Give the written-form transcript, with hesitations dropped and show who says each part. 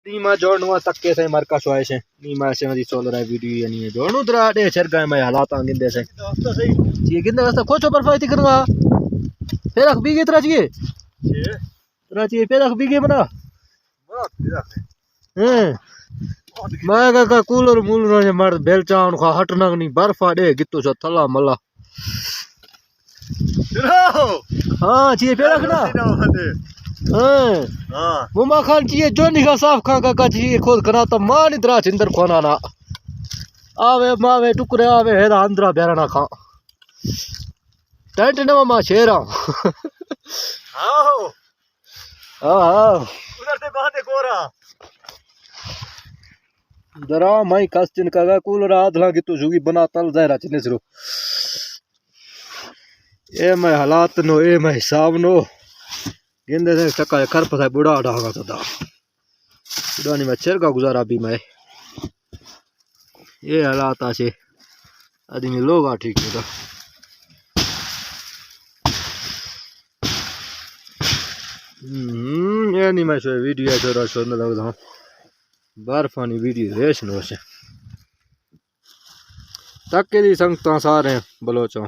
Speaker 1: नीमा जोड़नुआ तक्के से मरका सोए से नीमा से मदी चल रहा है वीडियो यानी है जोड़नु तरा दे छर गए मैं हालात आंगिंदे से ये किंदे वास्ता खोचो पर फाइट करवा फिर अख बीगे तरा चाहिए तरा चाहिए फिर अख बीगे बना हैं मैं का कूलर मूलर ने मर बेल चाउन खा हटना नहीं बर्फ आडे गित्तो छ थला मला हां चाहिए फिर रखना हां मुमा खान चाहिए जोनी का साफ खा का चाहिए खोद करा तो मान इधर चिंदर खोना ना आवे मावे टुकड़े आवे है आंध्रा बेरना खा टेंट न मामा शेरा हां हां उधर से बातें कोरा जरा माई कास्टिन का कूलर आधला की तो जुगी बना तल जहरा चिने सरो ए मैं हालात नो ए मैं हिसाब नो गेंदे से चक्का कर पता बुढ़ा ढागा सदा बुढ़ानी में चेर का गुजारा भी मैं ये हालात आसे आदमी लोग आ ठीक होता ये नहीं मैं सो वीडियो छोरा छोड़ने लगता बर्फानी वीडियो रेस नो से तक के दी संगता सारे बलोचा